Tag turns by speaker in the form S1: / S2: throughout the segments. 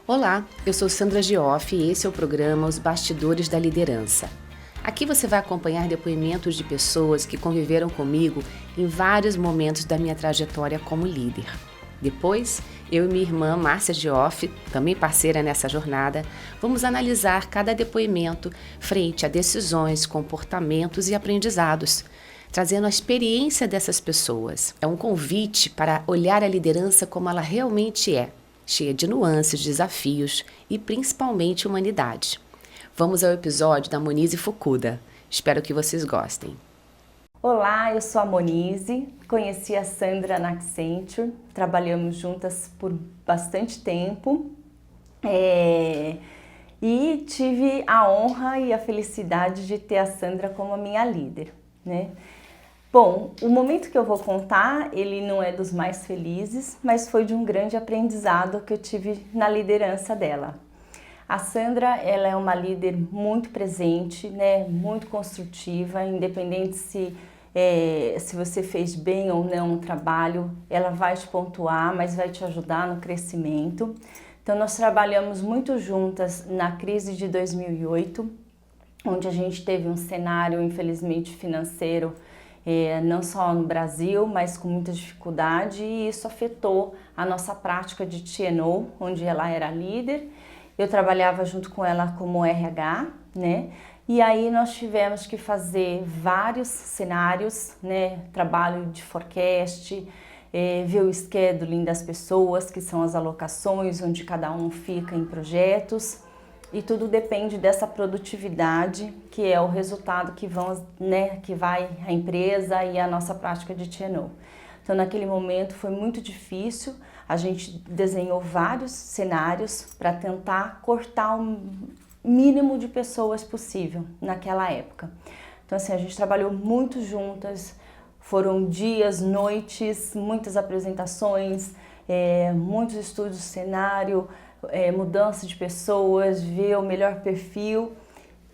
S1: Olá, eu sou Sandra Gioff e esse é o programa Os Bastidores da Liderança. Aqui você vai acompanhar depoimentos de pessoas que conviveram comigo em vários momentos da minha trajetória como líder. Depois, eu e minha irmã Márcia Gioff, também parceira nessa jornada, vamos analisar cada depoimento frente a decisões, comportamentos e aprendizados, trazendo a experiência dessas pessoas. É um convite para olhar a liderança como ela realmente é, cheia de nuances, desafios e principalmente humanidade. Vamos ao episódio da Monize Fukuda. Espero que vocês gostem.
S2: Olá, eu sou a Monize, conheci a Sandra na Accenture, trabalhamos juntas por bastante tempo e tive a honra e a felicidade de ter a Sandra como a minha líder, né? Bom, o momento que eu vou contar, ele não é dos mais felizes, mas foi de um grande aprendizado que eu tive na liderança dela. A Sandra, ela é uma líder muito presente, né, muito construtiva, independente se você fez bem ou não o trabalho, ela vai te pontuar, mas vai te ajudar no crescimento. Então, nós trabalhamos muito juntas na crise de 2008, onde a gente teve um cenário, infelizmente, financeiro, não só no Brasil, mas com muita dificuldade, e isso afetou a nossa prática de T&O, onde ela era líder. Eu trabalhava junto com ela como RH, né? E aí nós tivemos que fazer vários cenários, né? Trabalho de forecast, ver o scheduling das pessoas, que são as alocações, onde cada um fica em projetos. E tudo depende dessa produtividade, que é o resultado que vai a empresa e a nossa prática de T&O. Então, naquele momento foi muito difícil, a gente desenhou vários cenários para tentar cortar o mínimo de pessoas possível naquela época. Então, assim, a gente trabalhou muito juntas, foram dias, noites, muitas apresentações, muitos estudos de cenário, mudança de pessoas, ver o melhor perfil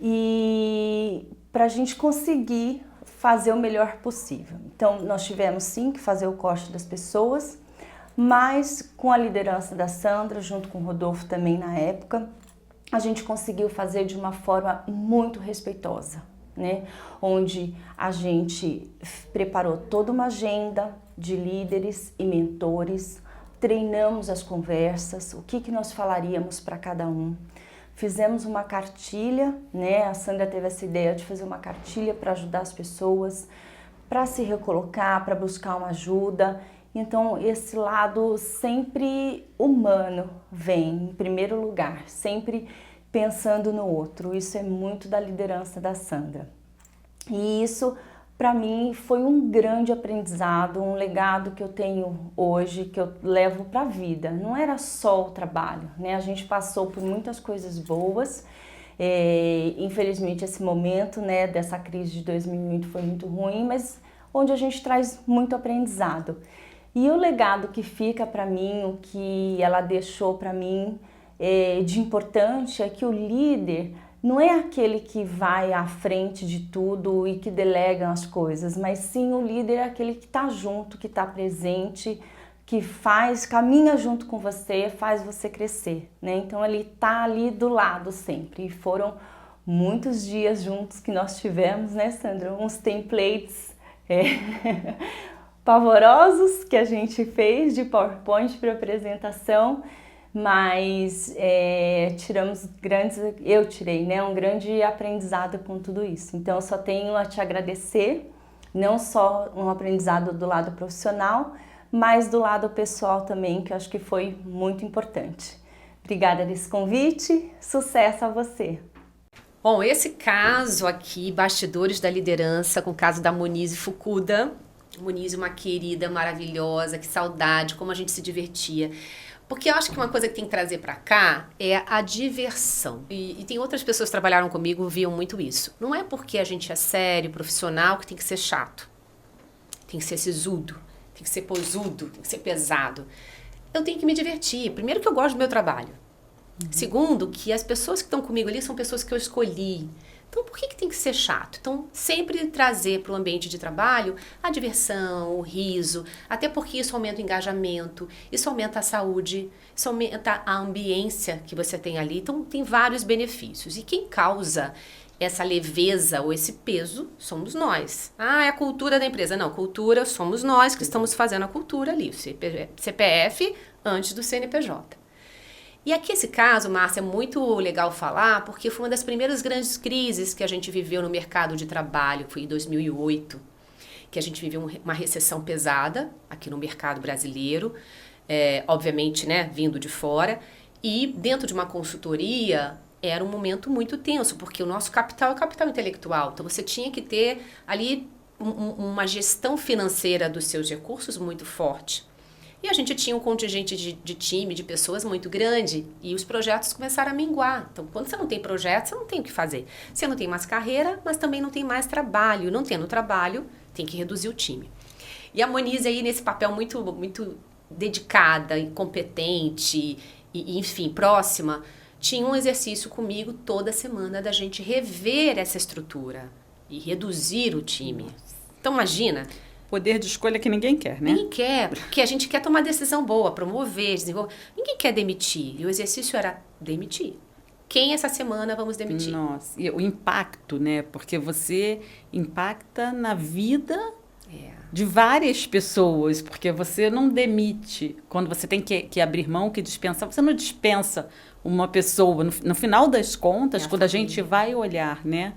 S2: e para a gente conseguir fazer o melhor possível. Então, nós tivemos sim que fazer o corte das pessoas, mas com a liderança da Sandra, junto com o Rodolfo também na época, a gente conseguiu fazer de uma forma muito respeitosa, né? Onde a gente preparou toda uma agenda de líderes e mentores, treinamos as conversas, o que nós falaríamos para cada um. Fizemos uma cartilha, né? A Sandra teve essa ideia de fazer uma cartilha para ajudar as pessoas, para se recolocar, para buscar uma ajuda. Então, esse lado sempre humano vem em primeiro lugar, sempre pensando no outro. Isso é muito da liderança da Sandra. E isso, para mim, foi um grande aprendizado, um legado que eu tenho hoje, que eu levo para a vida. Não era só o trabalho, né? A gente passou por muitas coisas boas. Infelizmente, esse momento, né, dessa crise de 2008 foi muito ruim, mas onde a gente traz muito aprendizado. E o legado que fica para mim, o que ela deixou para mim de importante é que o líder não é aquele que vai à frente de tudo e que delega as coisas, mas sim o líder é aquele que está junto, que está presente, que caminha junto com você, faz você crescer, né? Então ele está ali do lado sempre. E foram muitos dias juntos que nós tivemos, né, Sandra? Uns templates pavorosos que a gente fez de PowerPoint para apresentação, mas eu tirei, né, um grande aprendizado com tudo isso. Então eu só tenho a te agradecer, não só um aprendizado do lado profissional, mas do lado pessoal também, que eu acho que foi muito importante. Obrigada desse convite, sucesso a você!
S1: Bom, esse caso aqui, Bastidores da Liderança, com o caso da Monize Fukuda. Monize, uma querida, maravilhosa, que saudade, como a gente se divertia. Porque eu acho que uma coisa que tem que trazer pra cá é a diversão. E tem outras pessoas que trabalharam comigo e viam muito isso. Não é porque a gente é sério, profissional, que tem que ser chato. Tem que ser sisudo, tem que ser posudo, tem que ser pesado. Eu tenho que me divertir. Primeiro que eu gosto do meu trabalho, Segundo, que as pessoas que estão comigo ali são pessoas que eu escolhi. Então, por que tem que ser chato? Então, sempre trazer para o ambiente de trabalho a diversão, o riso, até porque isso aumenta o engajamento, isso aumenta a saúde, isso aumenta a ambiência que você tem ali. Então, tem vários benefícios. E quem causa essa leveza ou esse peso somos nós. Ah, é a cultura da empresa. Não, cultura somos nós que estamos fazendo a cultura ali. O CPF antes do CNPJ. E aqui esse caso, Márcia, é muito legal falar, porque foi uma das primeiras grandes crises que a gente viveu no mercado de trabalho, foi em 2008, que a gente viveu uma recessão pesada aqui no mercado brasileiro, obviamente, né, vindo de fora, e dentro de uma consultoria era um momento muito tenso, porque o nosso capital é o capital intelectual, então você tinha que ter ali uma gestão financeira dos seus recursos muito forte. E a gente tinha um contingente de time, de pessoas muito grande, e os projetos começaram a minguar. Então, quando você não tem projeto, você não tem o que fazer. Você não tem mais carreira, mas também não tem mais trabalho. Não tendo trabalho, tem que reduzir o time. E a Monize aí, nesse papel muito, muito dedicada e competente, e enfim, próxima, tinha um exercício comigo toda semana da gente rever essa estrutura e reduzir o time. Então, imagina...
S3: Poder de escolha que ninguém quer, né?
S1: Ninguém quer, porque a gente quer tomar decisão boa, promover, desenvolver. Ninguém quer demitir. E o exercício era demitir. Quem essa semana vamos demitir?
S3: Nossa, e o impacto, né? Porque você impacta na vida de várias pessoas, porque você não demite. Quando você tem que abrir mão, que dispensar, você não dispensa uma pessoa. No final das contas, quando a gente vai olhar, né?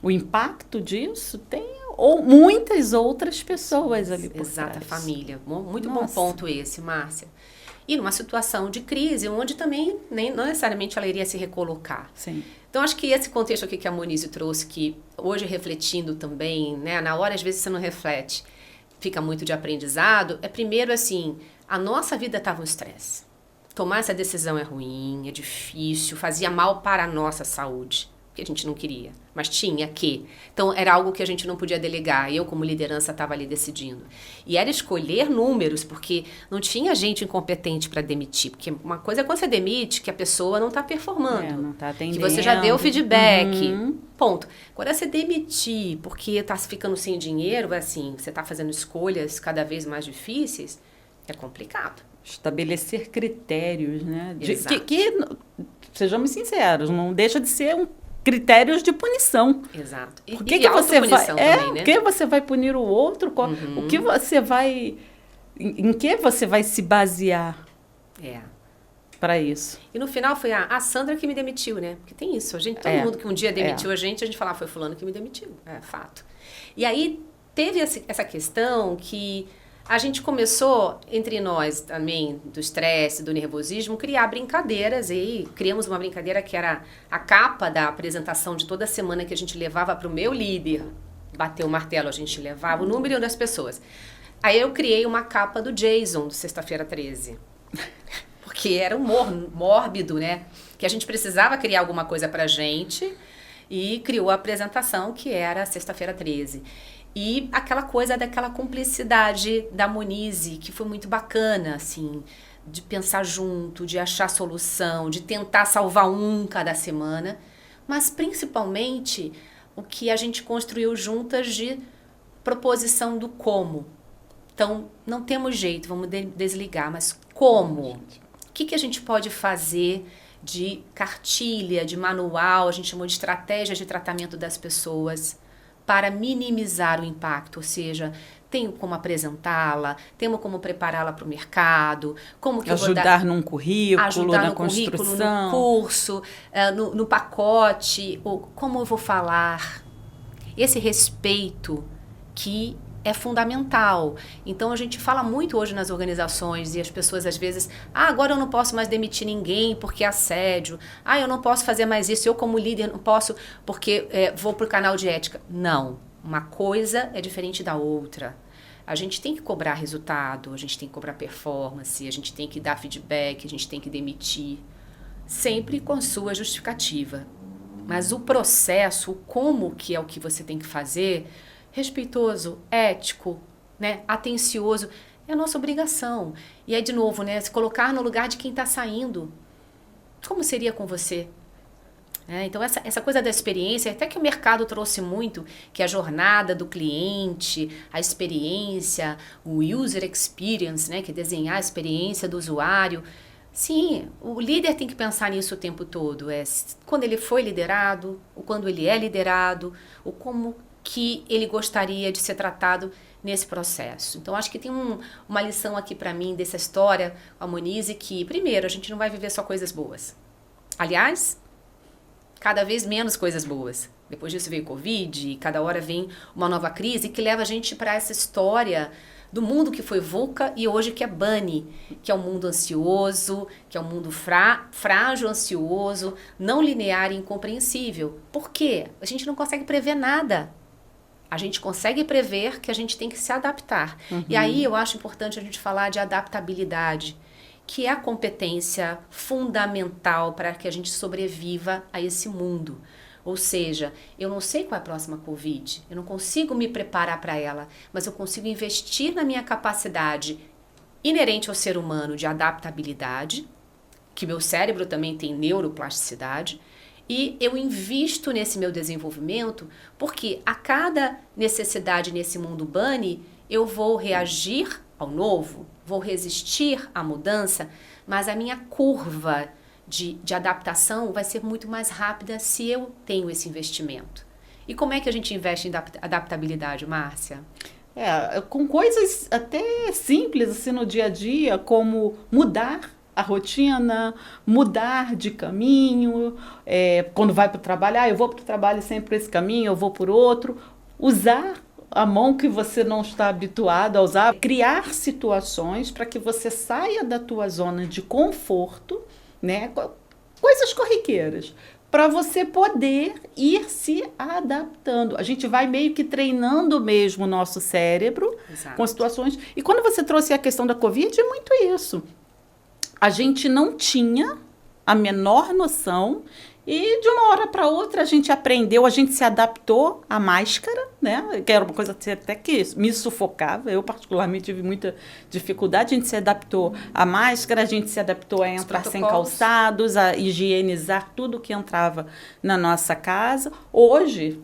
S3: O impacto disso tem... ou muitas outras pessoas ali por
S1: Exato,
S3: trás.
S1: a família. Muito bom ponto esse, Márcia. E numa situação de crise, onde também não necessariamente ela iria se recolocar.
S3: Sim.
S1: Então, acho que esse contexto aqui que a Monize trouxe, que hoje refletindo também, né, na hora às vezes você não reflete, fica muito de aprendizado, primeiro assim, a nossa vida estava um estresse. Tomar essa decisão é ruim, é difícil, fazia mal para a nossa saúde. Que a gente não queria, mas tinha que. Então, era algo que a gente não podia delegar. Eu, como liderança, estava ali decidindo. E era escolher números, porque não tinha gente incompetente para demitir. Porque uma coisa é quando você demite, que a pessoa não está performando.
S3: Não está atendendo.
S1: Que você já deu feedback. Ponto. Agora, você demitir porque está ficando sem dinheiro, assim, você está fazendo escolhas cada vez mais difíceis, é complicado.
S3: Estabelecer critérios, né?
S1: Exato.
S3: Sejamos sinceros, não deixa de ser critérios de punição.
S1: Exato.
S3: Por que você vai,
S1: também, né?
S3: Por que você vai punir o outro? O que você vai... Em que você vai se basear para isso?
S1: E no final foi a Sandra que me demitiu, né? Porque tem isso. Todo mundo que um dia demitiu a gente falava, foi fulano que me demitiu. É fato. E aí teve essa questão que... A gente começou, entre nós também, do estresse, do nervosismo, criar brincadeiras e criamos uma brincadeira que era a capa da apresentação de toda semana que a gente levava para o meu líder. Bater o martelo, a gente levava o número das pessoas. Aí eu criei uma capa do Jason, do Sexta-feira 13. Porque era humor mórbido, né? Que a gente precisava criar alguma coisa pra gente e criou a apresentação que era Sexta-feira 13. E aquela coisa daquela cumplicidade da Monize, que foi muito bacana, assim, de pensar junto, de achar solução, de tentar salvar um cada semana, mas principalmente o que a gente construiu juntas de proposição do como. Então, não temos jeito, vamos desligar, mas como? O que a gente pode fazer de cartilha, de manual, a gente chamou de estratégia de tratamento das pessoas, para minimizar o impacto, ou seja, tenho como apresentá-la, temos como prepará-la para o mercado, como que
S3: ajudar
S1: eu vou dar,
S3: num currículo,
S1: ajudar
S3: na
S1: no
S3: construção,
S1: currículo, no curso, no pacote, ou como eu vou falar. Esse respeito que é fundamental. Então, a gente fala muito hoje nas organizações e as pessoas às vezes, agora eu não posso mais demitir ninguém porque é assédio. Eu não posso fazer mais isso, eu como líder não posso porque vou para o canal de ética. Não, uma coisa é diferente da outra. A gente tem que cobrar resultado, a gente tem que cobrar performance, a gente tem que dar feedback, a gente tem que demitir, sempre com sua justificativa. Mas o processo, o como que é o que você tem que fazer... respeitoso, ético, né, atencioso, É a nossa obrigação. E aí, de novo, né, se colocar no lugar de quem está saindo. Como seria com você? Então, essa coisa da experiência, até que o mercado trouxe muito, que a jornada do cliente, a experiência, o user experience, né, que é desenhar a experiência do usuário. Sim, o líder tem que pensar nisso o tempo todo. Quando ele foi liderado, ou quando ele é liderado, ou como que ele gostaria de ser tratado nesse processo. Então, acho que tem uma lição aqui para mim dessa história, a Monize, que, primeiro, a gente não vai viver só coisas boas. Aliás, cada vez menos coisas boas. Depois disso veio o Covid, e cada hora vem uma nova crise que leva a gente para essa história do mundo que foi VUCA e hoje que é BUNNY, que é um mundo ansioso, que é um mundo frágil, ansioso, não linear e incompreensível. Por quê? A gente não consegue prever nada. A gente consegue prever que a gente tem que se adaptar. E aí eu acho importante a gente falar de adaptabilidade, que é a competência fundamental para que a gente sobreviva a esse mundo. Ou seja, eu não sei qual é a próxima Covid, eu não consigo me preparar para ela, mas eu consigo investir na minha capacidade inerente ao ser humano de adaptabilidade, que meu cérebro também tem neuroplasticidade, e eu invisto nesse meu desenvolvimento porque a cada necessidade nesse mundo BUNNY, eu vou reagir ao novo, vou resistir à mudança, mas a minha curva de adaptação vai ser muito mais rápida se eu tenho esse investimento. E como é que a gente investe em adaptabilidade, Márcia?
S3: Com coisas até simples assim no dia a dia, como mudar a rotina, mudar de caminho, quando vai para o trabalho, eu vou para o trabalho sempre por esse caminho, eu vou por outro, usar a mão que você não está habituado a usar, criar situações para que você saia da tua zona de conforto, né? Coisas corriqueiras, para você poder ir se adaptando. A gente vai meio que treinando mesmo o nosso cérebro. Exato. Com situações. E quando você trouxe a questão da Covid, é muito isso. A gente não tinha a menor noção e de uma hora para outra a gente aprendeu, a gente se adaptou à máscara, né? Que era uma coisa até que me sufocava. Eu particularmente tive muita dificuldade. A gente se adaptou à máscara, a gente se adaptou a entrar sem calçados, a higienizar tudo que entrava na nossa casa. Hoje,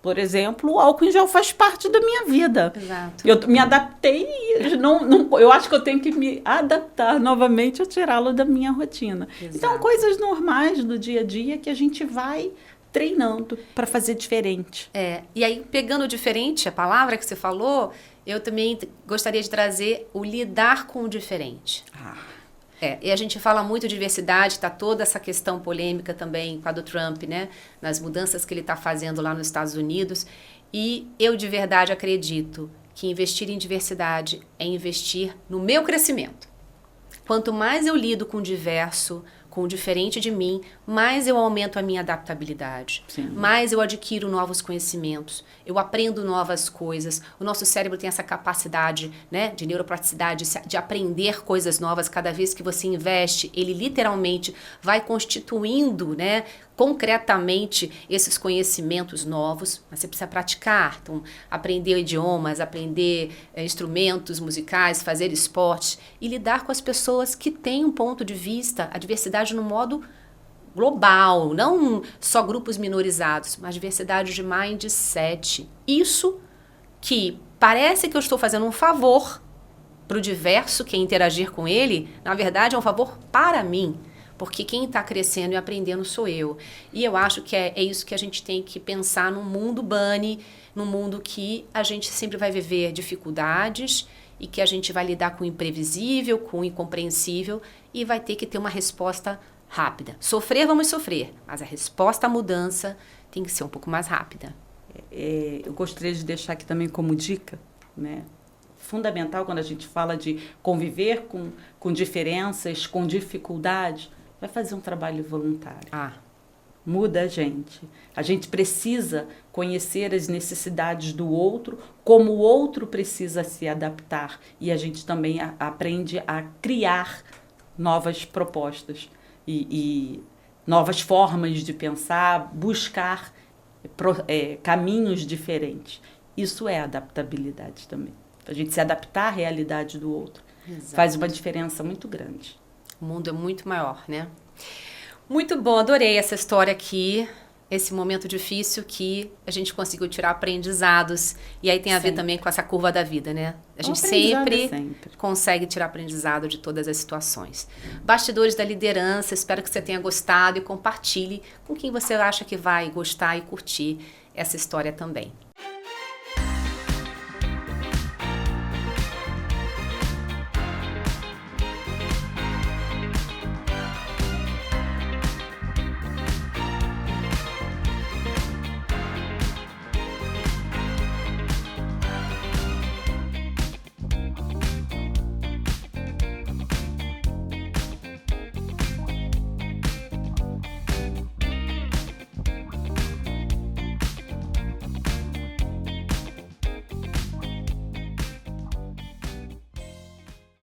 S3: por exemplo, o álcool em gel faz parte da minha vida.
S1: Exato.
S3: Eu me adaptei, eu acho que eu tenho que me adaptar novamente a tirá-lo da minha rotina. Exato. Então, coisas normais do dia a dia que a gente vai treinando para fazer diferente.
S1: E aí, pegando diferente, a palavra que você falou, eu também gostaria de trazer o lidar com o diferente. E a gente fala muito de diversidade, está toda essa questão polêmica também com a do Trump, né? Nas mudanças que ele está fazendo lá nos Estados Unidos. E eu de verdade acredito que investir em diversidade é investir no meu crescimento. Quanto mais eu lido com o diverso, com o diferente de mim, mais eu aumento a minha adaptabilidade. Sim. Mais eu adquiro novos conhecimentos, eu aprendo novas coisas. O nosso cérebro tem essa capacidade, né, de neuroplasticidade, de aprender coisas novas. Cada vez que você investe, ele literalmente vai constituindo, né, concretamente esses conhecimentos novos, mas você precisa praticar. Então, aprender idiomas, aprender instrumentos musicais, fazer esporte e lidar com as pessoas que têm um ponto de vista, a diversidade no modo global, não só grupos minorizados, mas diversidade de mindset. Isso que parece que eu estou fazendo um favor para o diverso, quem interagir com ele, na verdade é um favor para mim. Porque quem está crescendo e aprendendo sou eu. E eu acho que é isso que a gente tem que pensar num mundo BUNNY, num mundo que a gente sempre vai viver dificuldades e que a gente vai lidar com o imprevisível, com o incompreensível e vai ter que ter uma resposta rápida. Sofrer, vamos sofrer, mas a resposta à mudança tem que ser um pouco mais rápida.
S3: Eu gostaria de deixar aqui também como dica, né? Fundamental quando a gente fala de conviver com diferenças, com dificuldades, vai fazer um trabalho voluntário. Muda a gente. A gente precisa conhecer as necessidades do outro, como o outro precisa se adaptar. E a gente também aprende a criar novas propostas e novas formas de pensar, buscar caminhos diferentes. Isso é adaptabilidade também. A gente se adaptar à realidade do outro.
S1: Exato.
S3: Faz uma diferença muito grande.
S1: O mundo é muito maior, né? Muito bom, adorei essa história aqui, esse momento difícil que a gente conseguiu tirar aprendizados. E aí tem a ver também com essa curva da vida, né? A gente sempre consegue tirar aprendizado de todas as situações. Bastidores da Liderança, espero que você tenha gostado e compartilhe com quem você acha que vai gostar e curtir essa história também.